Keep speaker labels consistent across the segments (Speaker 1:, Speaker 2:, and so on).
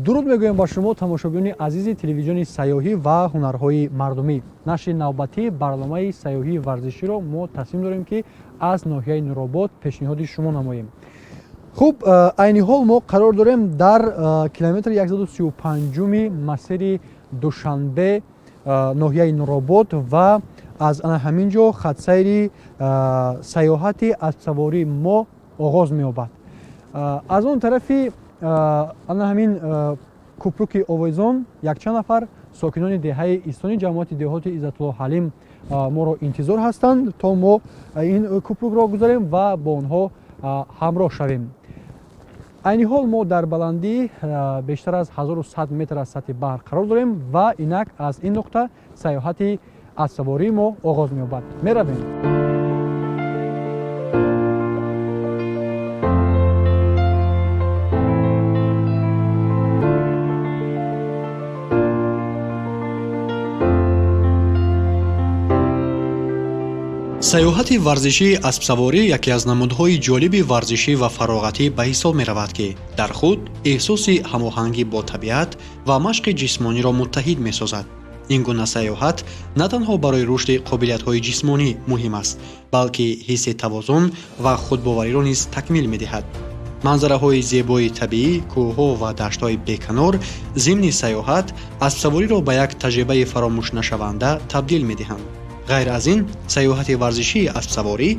Speaker 1: дуруд мегӯям ба шумо тамошобиёни азизи телевизиони сайёҳӣ ва ҳунарҳои мардумӣ. Нашри навбатии барномаи сайёҳии варзиширо мо тасмим дорем ки аз ноҳияи Нуробод пешниҳоди шумо намоем. хуб, айни ҳол мо қарор дорем дар километри 135-уми масири Душанбе, ноҳияи Нуробод ва аз ана ҳамин ҷо хатсайри сайёҳати аспсавории мо оғоз меёбад. аз он тарафи ана ҳамин купруки Овойзон якчанд нафар сокинони деҳаи Истони ҷамоати деҳоти Иззатулло Ҳалим моро интизор ҳастанд, то мо ин купрукро гузарем ва бо онҳо ҳамроҳ шавем. айни ҳол мо дар баландии бештар аз 1100 метр аз сатҳи баҳр қарор дорем ва инак аз ин нуқта сайёҳати аспсавории мо оғоз меёбад. меравем.
Speaker 2: сайёҳати варзишии аспсаворӣ яке аз намудҳои ҷолиби варзишӣ ва фароғатӣ ба ҳисоб меравад, ки дар худ эҳсоси ҳамоҳангӣ бо табиат ва машқи ҷисмониро муттаҳид месозад. ин гуна сайёҳат на танҳо барои рушди қобилиятҳои ҷисмонӣ муҳим аст, балки ҳисси тавозун ва худбовариро низ такмил медиҳад. манзараҳои зебои табиӣ, кӯҳҳо ва даштҳои беканор зимни сайёҳат аспсавориро ба як таҷрибаи фаромӯшнашаванда табдил медиҳанд. ғайр аз ин, сайёҳати варзишии аспсаворӣ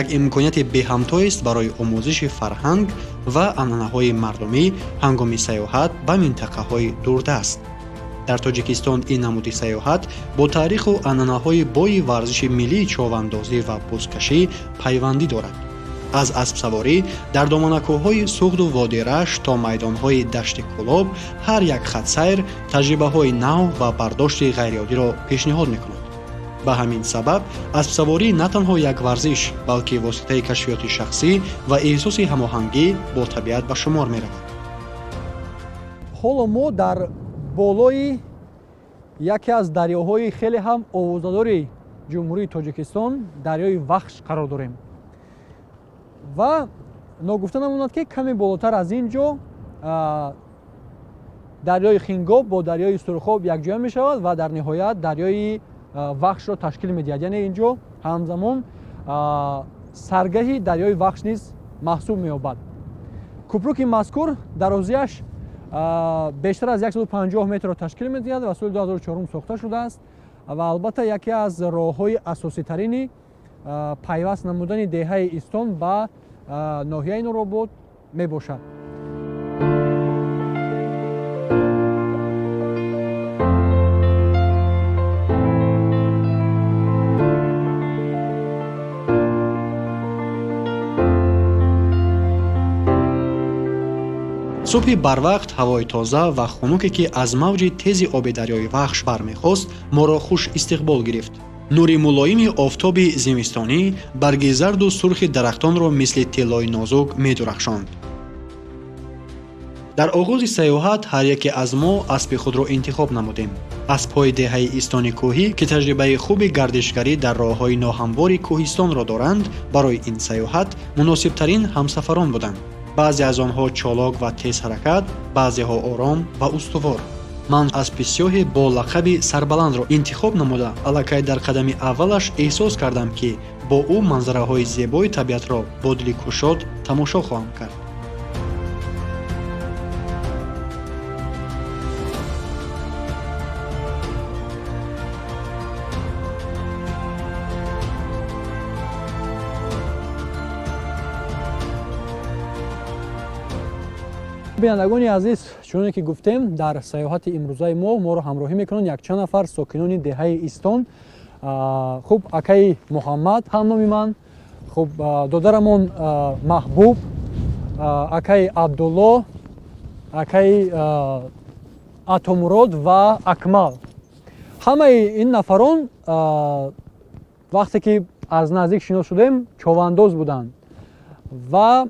Speaker 2: як имконияти беҳамтоест барои омӯзиши фарҳанг ва анъанаҳои мардумӣ ҳангоми сайёҳат ба минтақаҳои дурдаст. дар Тоҷикистон ин намуди сайёҳат бо таъриху анъанаҳои бои варзиши миллии човандозӣ ва бузкашӣ пайвандӣ дорад. аз аспсаворӣ дар доманакӯҳҳои Суғду Водираш то майдонҳои дашти Кӯлоб ҳар як хатсайр таҷрибаҳои нав ва бардошти ғайриоддиро пешниҳод мекунад. ба ҳамин сабаб аспсаворӣ на танҳо як варзиш, балки воситаи кашфиёти шахсӣ ва эҳсоси ҳамоҳангӣ бо табиат ба шумор меравад.
Speaker 1: ҳоло мо дар болои яке аз дарёҳои хеле ҳам овоздадори ҷумҳурии Тоҷикистон, дарёи Вахш қарор дорем. ва ногуфта намонад, ки каме болотар аз ин ҷо дарёи Хингоб бо дарёи Сурхоб якҷоя мешавад ва дар ниҳоят дарёи Вахшро ташкил медиҳад. яъне ин ҷо ҳамзамон саргаҳи дарёи Вахш низ маҳсуб меёбад. купруки мазкур дарозияш бештар аз 150 метрро ташкил медиҳад ва соли 2004 сохта шудааст ва албатта яке аз роҳҳои асоситарини пайваст намудани деҳаи Истон ба ноҳияи Нуробод мебошад.
Speaker 2: субҳи барвақт ҳавои тоза ва хунуке ки аз мавҷи тези оби дарёи Вахш бармехост, моро хуш истиқбол гирифт. нури мулоими офтоби зимистонӣ барги зарду сурхи дарахтонро мисли тиллои нозук медурахшонд. дар оғози сайёҳат ҳар яке аз мо аспи худро интихоб намудем. аспҳои деҳаи Истони кӯҳӣ ки таҷрибаи хуби гардишгарӣ дар роҳҳои ноҳамвори кӯҳистонро доранд, барои ин сайёҳат муносибтарин ҳамсафарон буданд. баъзе аз онҳо чолок ва тезҳаракат, баъзеҳо ором ва устувор. ман аспи сиёҳи бо лақаби сарбаландро интихоб намуда, аллакай дар қадами аввалаш эҳсос кардам, ки бо ӯ манзараҳои зебои табиатро бо дили кушод тамошо хоҳам кард.
Speaker 1: бинандагони азиз, чуноне ки гуфтем, дар сайёҳати имрӯзаи моро ҳамроҳӣ мекунанд якчанд нафар сокинони деҳаи Истон. хуб, акаи Муҳаммад ҳам номи ман, хуб, додарамон Маҳбуб, акаи Абдулло, акаи Атомурод ва Акмал. ҳамаи ин нафарон вақте ки аз наздик шинос шудем, човандоз буданд ва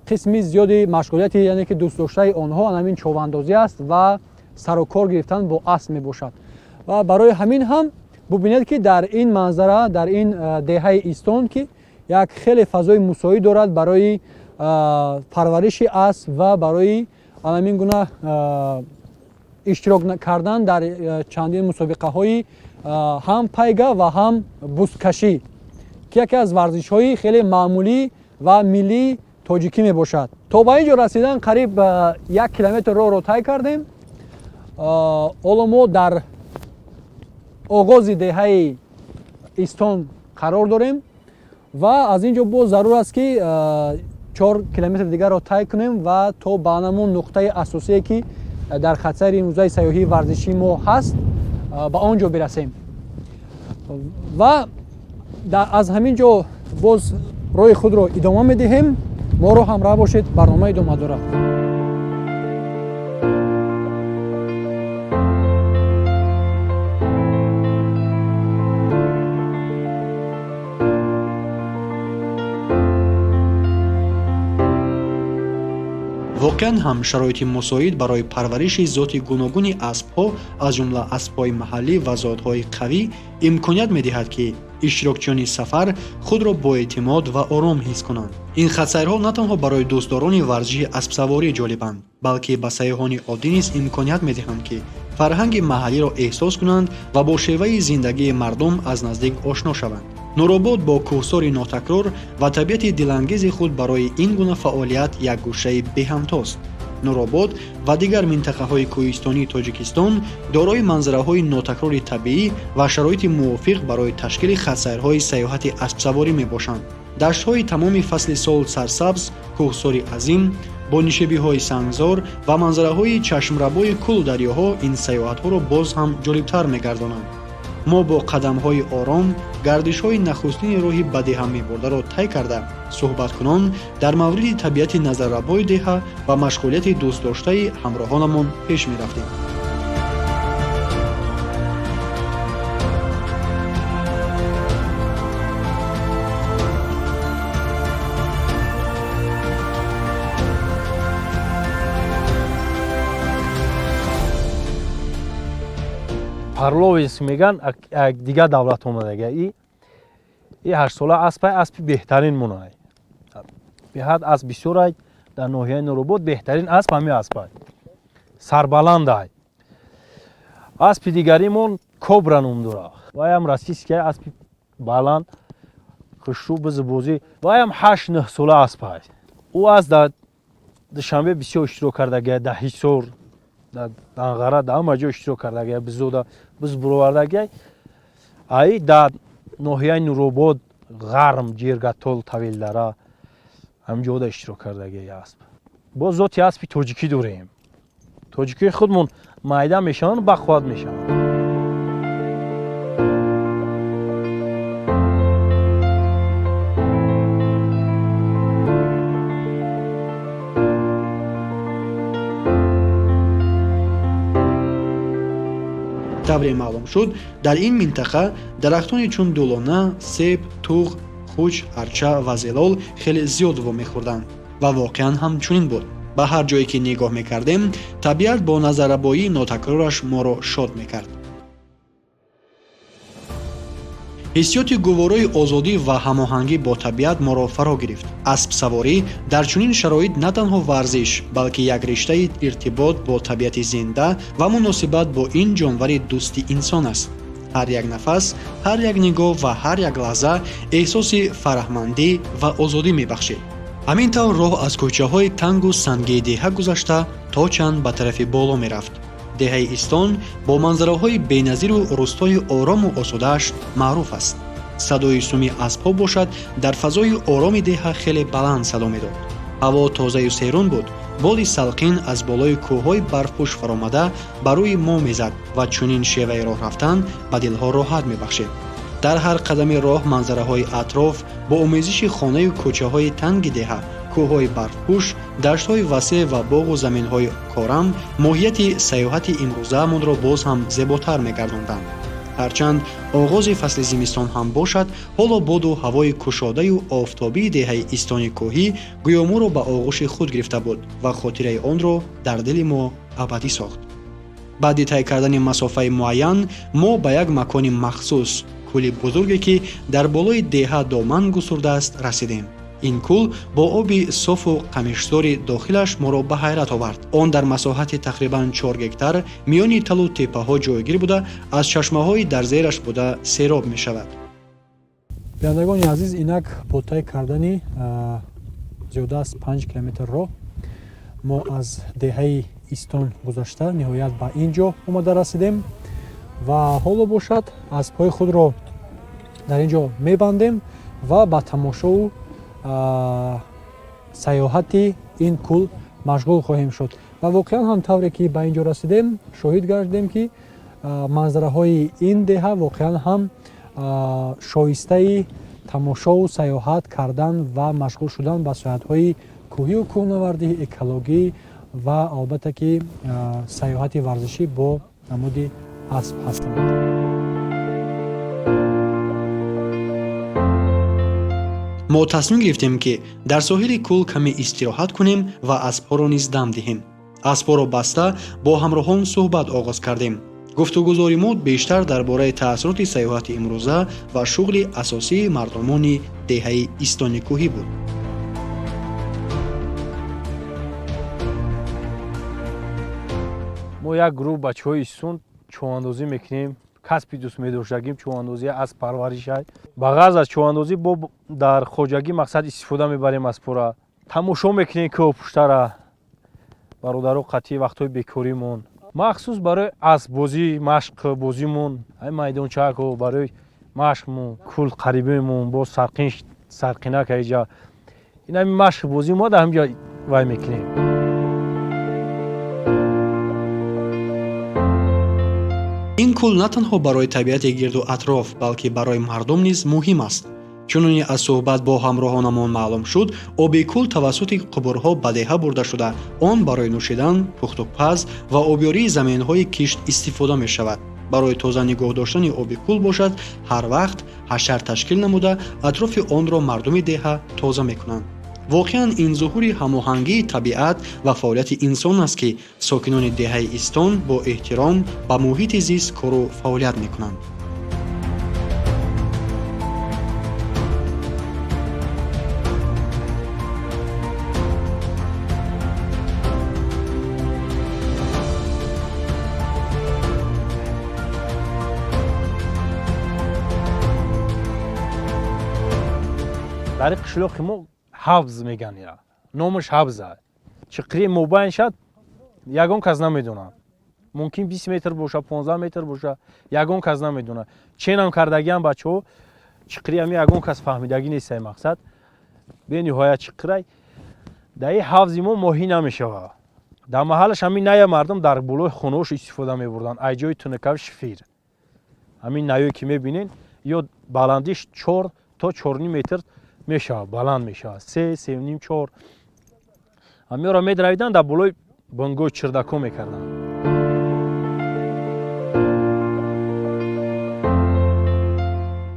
Speaker 1: қисми зиёди машғулияти, яъне ки дӯстдоштаи онҳо ҳамин човандозӣ аст ва сарукор гирифтан бо асп мебошад. ва барои ҳамин ҳам бубинед, ки дар ин манзара, дар ин деҳаи Истон, ки як хеле фазои мусоид дорад барои парвариши асп ва барои аламин гуна иштирок кардан дар чандин мусобиқаҳои ҳам пайга ва ҳам бузкашӣ ки яке аз варзишҳои хеле маъмулӣ ва миллии тоҷикӣ мебошад. То ба ин ҷо расидан қариб 1 километр роҳро тай кардем. ҳоло мо дар оғози деҳаи Истон қарор дорем ва аз ин ҷо боз зарур аст ки 4 километр дигарро тай кунем ва то ба анамун нуқтаи асосие ки дар хатсайри имрӯзаи сайёҳии варзишии мо ҳаст ба он ҷо бирасем. Ва аз ҳамин ҷо боз роҳи худро идома медиҳем. моро ҳамроҳ бошед, барнома идома дорад.
Speaker 2: воқеан ҳам шароити мусоид барои парвариши зоти гуногуни аспҳо аз ҷумла аспҳои маҳаллӣ ва зотҳои қавӣ имконият медиҳад ки иштирокчиёни сафар худро боэътимод ва ором ҳис кунанд. ин хатсайрҳо на танҳо барои дӯстдорони варзиши аспсаворӣ ҷолибанд, балки ба сайёҳони оддӣ низ имконият медиҳанд ки фарҳанги маҳаллиро эҳсос кунанд ва бо шеваи зиндагии мардум аз наздик ошно шаванд. нуробод бо кӯҳсори нотакрор ва табиати дилангези худ барои ин гуна фаъолият якгӯшаи беҳамтост. нуробод ва дигар минтақаҳои кӯҳистонии тоҷикистон дорои манзараҳои нотакрори табиӣ ва шароити мувофиқ барои ташкили хатсайрҳои сайёҳати аспсаворӣ мебошанд. даштҳои тамоми фасли сол сарсабз, кӯҳсори азим, бо нишебиҳои сангзор ва манзараҳои чашмрабои кулу дарёҳо ин сайёҳатҳоро боз ҳам ҷолибтар мегардонанд. мо бо қадамҳои ором гардишҳои нахустини роҳи ба деҳа мебурдаро тай карда, суҳбаткунон дар мавриди табиати назаррабои деҳа ва машғулияти дӯстдоштаи ҳамроҳонамон пеш мерафтем.
Speaker 3: Парловец меган дигар давлат омадага и 8 сола аспи беҳтарин мунай. Беҳад асп бисёрай дар ноҳияи Нуробод беҳтарин асп ҳамин аспай. Сарбаландай. Аспи дигаримон Кобра ном дора. Ваям российская аспи баланд хушрӯ бизбозӣ. Ваям 8-9 сола аспай. Ӯ аз дар Душанбе бисёр иштирок кардагия, дар Ҳисор, дар Данғара, дар ҳама ҷо иштирок кардагия, бизода бизбуровардагия. Ай дар ноҳияи Нуробод, Ғарм, Ҷиргатол, Тавилдара ҳамҷода иштирок кардагия асп. Бо зоти аспи тоҷикӣ дорем. Тоҷикии худмон майда мешаванд, бахват мешаванд.
Speaker 2: табре маълум шуд, дар ин минтақа дарахтони чун дулона, себ, туғ, хуч, арча ва зелол хеле зиёд вомехӯрданд ва воқеан ҳам чунин буд. ба ҳар ҷое ки нигоҳ мекардем, табиат бо назаррабоии нотакрораш моро шод мекард. ҳиссиёти гуворои озодӣ ва ҳамоҳангӣ бо табиат моро фаро гирифт. аспсаворӣ дар чунин шароит на танҳо варзиш, балки як риштаи иртибот бо табиати зинда ва муносибат бо ин ҷонвари дӯсти инсон аст. ҳар як нафас, ҳар як нигоҳ ва ҳар як лаҳза эҳсоси фараҳмандӣ ва озодӣ мебахшед. ҳамин тавр роҳ аз кӯчаҳои тангу сангии деҳа гузашта то чанд ба тарафи боло мерафт. деҳаи Истон бо манзараҳои беназиру рӯстои орому осудааш маъруф аст. садои суми аспҳо бошад, дар фазои ороми деҳа хеле баланд садо медод. ҳаво тозаю серун буд. боди салқин аз болои кӯҳҳои барфпӯш фаромада ба рӯи мо мезад ва чунин шеваи роҳ рафтан ба дилҳо роҳат мебахшед. дар ҳар қадами роҳ манзараҳои атроф бо омезиши хонаю кӯчаҳои танги деҳа, кӯҳҳои барфпӯш, даштҳои васеъ ва боғу заминҳои корам моҳияти сайёҳати имрӯзаамонро боз ҳам зеботар мегардонданд. ҳарчанд оғози фасли зимистон ҳам бошад, ҳоло боду ҳавои кушодаю офтобии деҳаи Истони кӯҳӣ гӯё моро ба оғӯши худ гирифта буд ва хотираи онро дар дили мо абадӣ сохт. баъди тай кардани масофаи муайян, мо ба як макони махсус, кӯли бузурге ки дар болои деҳа доман гусурдааст, расидем. ин кӯл бо оби софу қамишзори дохилаш моро ба ҳайрат овард. Он дар масоҳати тақрибан 4 гектар миёни талу теппаҳо ҷойгир буда, аз чашмаҳои дар зераш буда сероб мешавад.
Speaker 1: биёндагони азиз, инак бо тай кардани зиёда аз 5 километр роҳ мо аз деҳаи Истон гузашта ниҳоят ба ин ҷо омада расидем ва ҳоло бошад аспҳои худро дар ин ҷо мебандем ва ба тамошоу сайёҳати ин кӯл машғул хоҳем шуд. ва воқеан ҳам тавре ки ба ин ҷо расидем, шоҳид гардем ки манзараҳои ин деҳа воқеан ҳам шоистаи тамошову сайёҳат кардан ва машғул шудан ба сояҳатҳои кӯҳию кӯҳнавардӣ, экологӣ ва албатта ки сайёҳати варзишӣ бо намуди асп ҳастанд.
Speaker 2: мо тасмим гирифтем ки дар соҳили кӯл каме истироҳат кунем ва аспҳоро низ дам диҳем. аспҳоро баста бо ҳамроҳон суҳбат оғоз кардем. гуфтугузори мо бештар дар бораи таъссуроти сайёҳати имрӯза ва шуғли асосии мардумони деҳаи Истони кӯҳӣ буд.
Speaker 3: мо як гурӯҳ бачаҳои Истон човандозӣ мекунем. касби дӯст медоштагим човандозӣ аз парваришай. ба ғаз аз човандозӣ бо дар хоҷагӣ мақсад истифода мебарем аспора. Тамошо мекунем кӯҳпуштара. бародаро қатъи вақтҳои бекоримон. махсус барои аспбозӣ, машқ бозимон, ай майдончаҳо барои машқмон, кӯл қарибемон, бо сарқинак айҷа. ин ҳами машқ бозӣ мо дар ҳамҷа вай мекунем.
Speaker 2: ин кӯл на танҳо барои табиати гирду атроф, балки барои мардум низ муҳим аст. чуноне аз суҳбат бо ҳамроҳонамон маълум шуд, оби кӯл тавассути қубурҳо ба деҳа бурда шуда, он барои нӯшидан, пухтупаз ва обёрии заминҳои кишт истифода мешавад. барои тоза нигоҳ доштани оби кӯл бошад, ҳар вақт ҳашар ташкил намуда, атрофи онро мардуми деҳа тоза мекунанд. воқеан ин зуҳури ҳамоҳангии табиат ва фаъолияти инсон аст ки сокинони деҳаи Истон бо эҳтиром ба муҳити зист кору фаъолият мекунанд.
Speaker 3: дар қишлоқи мо ҳавз меган, номаш ҳавза. чиқри мобайн шад ягон кас намедонад. мумкин 20 метр боша, 15 метр боша, ягон кас намедонад. ченам кардагиам бачаҳо чиқри ами ягон кас фаҳмидагӣ нестай мақсад. бениҳоят чиқрай дар ин ҳавзи мо моҳӣ намешавад. дар маҳалаш ҳамин ная мардум дар болои хонаҳош истифода мебурданд. айҷои тунакави шифир. ҳамин наёе ки мебинен ё баландиш 4 то 4.5 метр мешавад, баланд мешавад. 3, 3.5, 4. ҳамиёро медравиданд, дар болои бонгои чирдако мекарданд.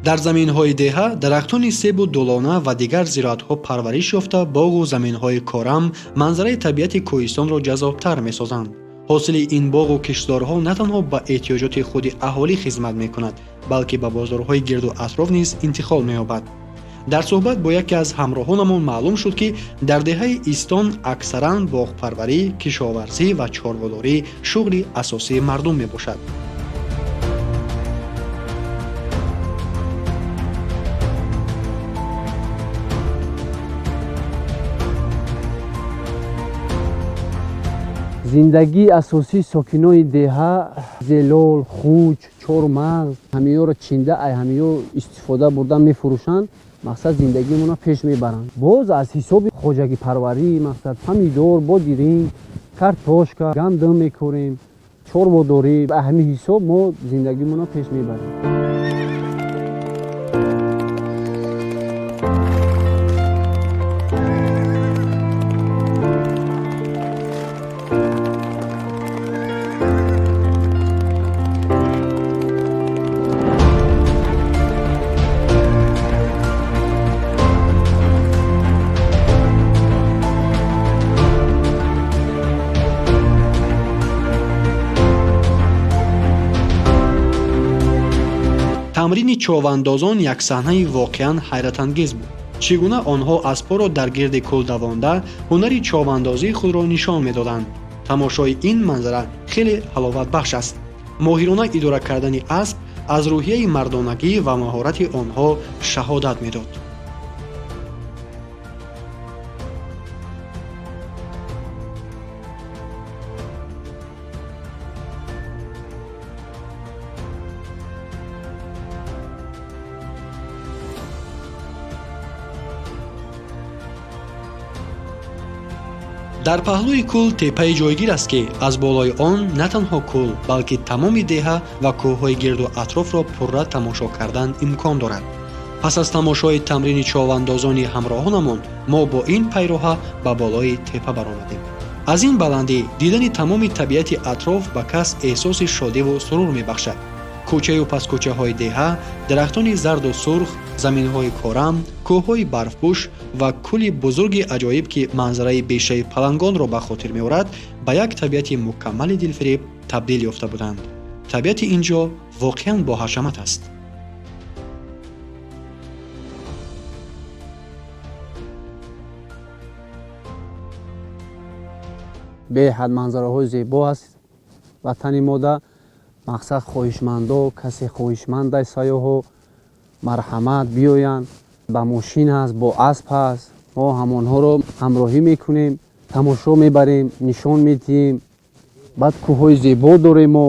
Speaker 2: дар заминҳои деҳа дарахтони себу дулона ва дигар зироатҳо парвариш ёфта боғу заминҳои корам манзараи табиати кӯҳистонро ҷаззобтар месозанд. ҳосили ин боғу киштзорҳо на танҳо ба эҳтиёҷоти худи аҳолӣ хизмат мекунад, балки ба бозорҳои гирду атроф низ интиқол меёбад. дар суҳбат бо яке аз ҳамроҳонамон маълум шуд ки дар деҳаи Истон аксаран боғпарварӣ, кишоварзӣ ва чорводорӣ шуғли асосии мардум мебошад.
Speaker 4: зиндагии асосии сокинони деҳа зелол, хуч, чормағз ҳамиёро чинда ай ҳамиё истифода бурда мефурӯшанд. мақсад зиндагиамонро пеш мебаранд. боз аз ҳисоби хоҷагипарварӣ мақсад помидор, бодиринг, картошка, гандум мекорем, чорводорӣ. ба ҳамин ҳисоб мо зиндагиамонро пеш мебарем.
Speaker 2: тамрини човандозон як саҳнаи воқеан ҳайратангез буд. чӣ гуна онҳо аспҳоро дар гирди кӯл давонда ҳунари човандозии худро нишон медоданд. тамошои ин манзара хеле ҳаловатбахш аст. моҳирона идора кардани асп аз рӯҳияи мардонагӣ ва маҳорати онҳо шаҳодат медод. дар паҳлӯи кӯл теппаи ҷойгир аст ки аз болои он на танҳо кӯл балки тамоми деҳа ва кӯҳҳои гирду атрофро пурра тамошо кардан имкон дорад. пас аз тамошои тамрини човандозони ҳамроҳонамон мо бо ин пайроҳа ба болои теппа баромадем. аз ин баландӣ дидани тамоми табиати атроф ба кас эҳсоси шодиву сурур мебахшад. кӯчаю паскӯчаҳои деҳа, дарахтони зарду сурх, заминҳои корам, кӯҳҳои барфпӯш ва кӯли бузурги аҷоиб ки манзараи бешаи палангонро ба хотир меорад, ба як табиати мукаммали дилфиреб табдил ёфта буданд. табиати ин ҷо воқеан боҳашамат аст.
Speaker 4: беҳад манзараҳои зебо аст ватани мода. мақсад хоҳишмандо, касе хоҳишмандай сайёҳо марҳамат биёянд. ба мошин аст, бо асп аст. мо ҳамонҳоро ҳамроҳӣ мекунем, тамошо мебарем, нишон медиҳем. баъд кӯҳҳои зебо дорем, мо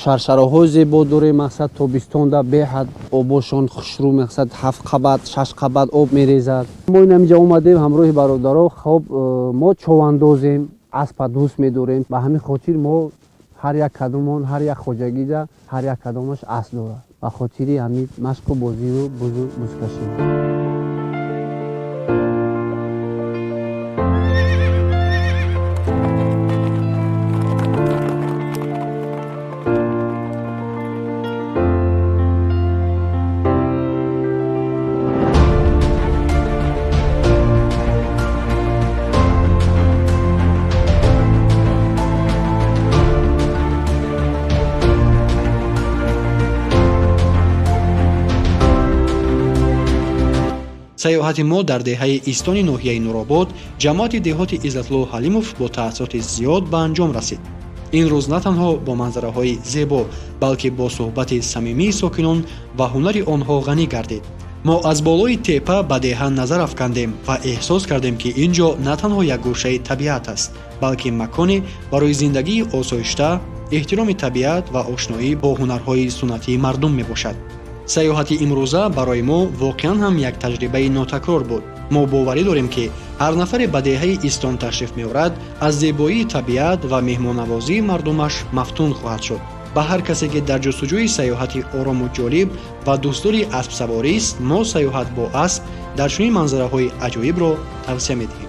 Speaker 4: шаршараҳои зебо дорем. мақсад тобистонда беҳад обошон хушрӯ, мақсад 7 қабат 6 қабат об мерезад. мо ин ҳаминҷа омадем ҳамроҳи бародаро. хоб мо човандозем, аспа дӯст медорем. ба ҳамин хотир мо ҳар як кадомон, ҳар як хоҷагида, ҳар як кадомаш асп дорад. ба хотири ҳамин машқу бозию бузкашӣ.
Speaker 2: сайёҳати мо дар деҳаи истони ноҳияи нуробод ҷамоати деҳоти Иззатлоҳ Ҳалимов бо таъссуроти зиёд ба анҷом расид. ин рӯз на танҳо бо манзараҳои зебо, балки бо суҳбати самимии сокинон ва ҳунари онҳо ғанӣ гардид. мо аз болои теппа ба деҳа назар афкандем ва эҳсос кардем ки ин ҷо на танҳо як гӯшаи табиат аст, балки маконе барои зиндагии осоишта, эҳтироми табиат ва ошноӣ бо ҳунарҳои суннатии мардум мебошад. сайёҳати имрӯза барои мо воқеан ҳам як таҷрибаи нотакрор буд. мо боварӣ дорем ки ҳар нафаре ба деҳаи истон ташриф меорад, аз зебоии табиат ва меҳмоннавозии мардумаш мафтун хоҳад шуд. ба ҳар касе ки дар ҷустуҷӯи сайёҳати орому ҷолиб ва дӯстдори аспсаворист, мо сайёҳат бо асп дар чунин манзараҳои аҷоибро тавсия медиҳем.